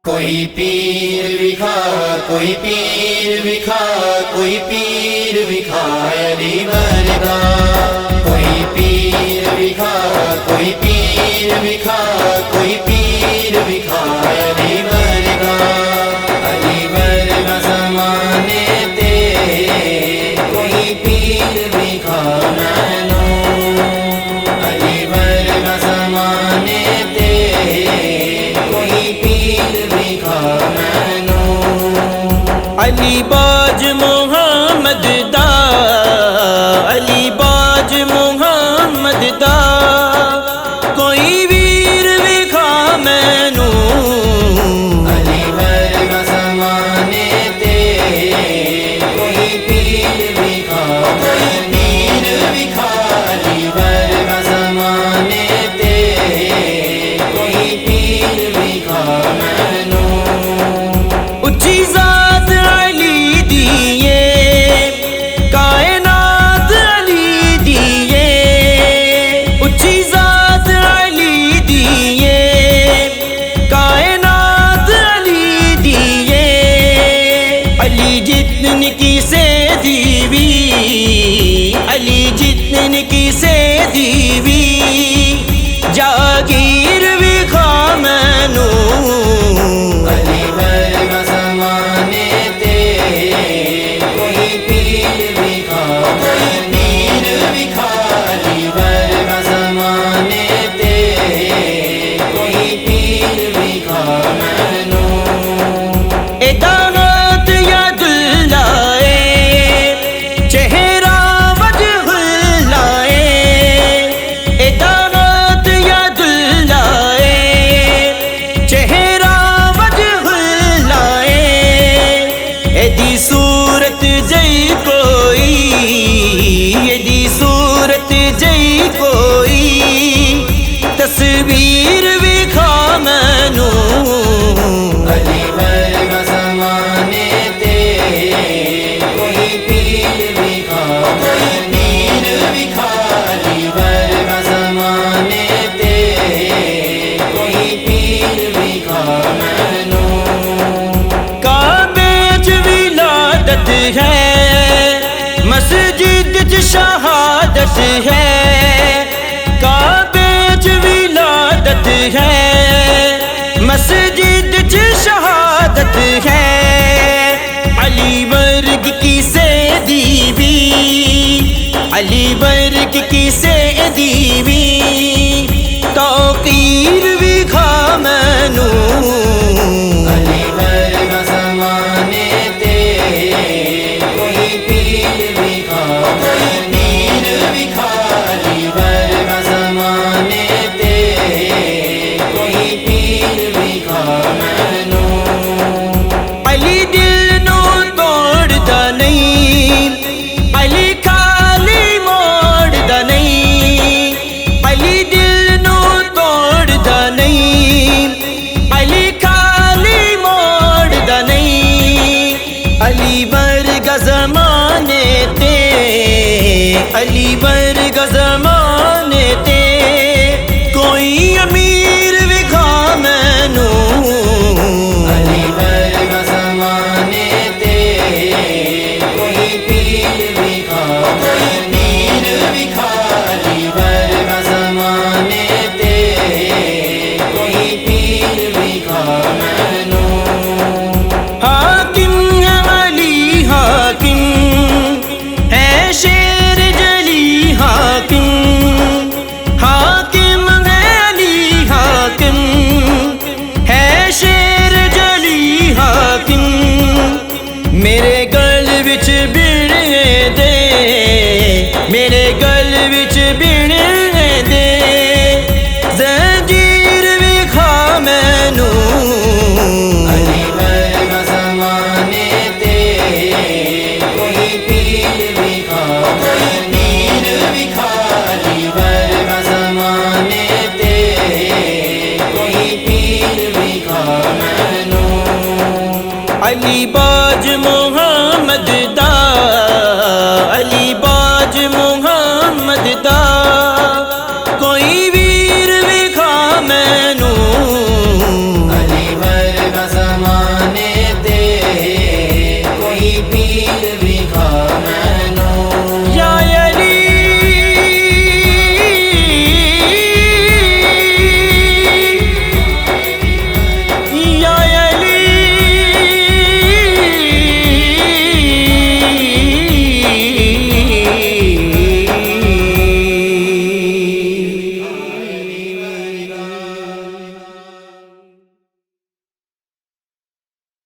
कोई पीर विखा, कोई पीर विखा, कोई पीर विखा अली वर्गा। कोई पीर विखा, कोई पीर विखा, कोई पीर विखा अली वर्गा। अली वर्गा ज़माने ते कोई पीर विखा मैनू। अली वर्गा ज़माने ते कोई पीर विखा मैनू। अली बाज मोहम्मद दा, अली बाज मोहम्मद दा कोई वीर विखा मैनू। अली वर्गा ज़माने ते कोई पीर विखा, कोई पीर विखा। अली वर्गा ज़माने ते कोई पीर विखा मैनू। उच्ची ज़ात अली दिए, कायनात अली दिए। उच्ची ज़ात अली दिए, कायनात अली दिए। अली जितन की से दीवी, अली जितन की से दीवी जागीर विखा मैनू। अली वर्गा ज़माने ते कोई पीर विखा, कोई पीर विखा। अली वर्गा ज़माने ते कोई पीर विखा मैनू। इदारत यादुल्लाए, चेहरा वजहुल्लाए। इदारत यादुल्लाए, चेहरा वजहुल्लाए। एदी सूरत जई कोई, एदी सूरत जई कोई तस्वीर विखा मैनू। अली वर्गा ज़माने ते कोई पीर विखा, कोई पीर विखा। अली वर्गा ज़माने ते कोई पीर विखा मैनू। काबे च विलादत है, मस्जिद च शहादत है। काबे च विलादत है, मस्जिद च शहादत है। अली वर्ग की से दीवी, अली वर्ग की से दीवी तौकीर विखा मैनू। अली वर्गा ज़माने ते कोई पीर विखा, कोई पीर विखा। अली वर्गा ज़माने ते कोई पीर विखा मैनू। अली दिल नू तोड़दा नहीं, अली खाली मोड़दा नहीं। अली दिल नू तोड़दा नहीं, अली खाली मोड़दा नहीं। अली वर्गा ज़माने ते, अली वर्गा ज़माने ते कोई अमीर विखा मैनू। अली वर्गा ज़माने ते कोई पीर विखा, कोई पीर विखा। अली वर्गा ज़माने ते कोई पीर विखा मैनू। हाकिम है अली हाकिम, है शेर जली हाकिम। हाकिम है अली हाकिम, है शेर जली हाकिम। मेरे गल विच बिड़े दे, मेरे गल विच बिड़े दे ज़ंजीर विखा मैनू। अली वर्गा ज़माने ते कोई पीर विखा, कोई पीर विखा। अली वर्गा ज़माने ते कोई पीर विखा मैनू। अली बाज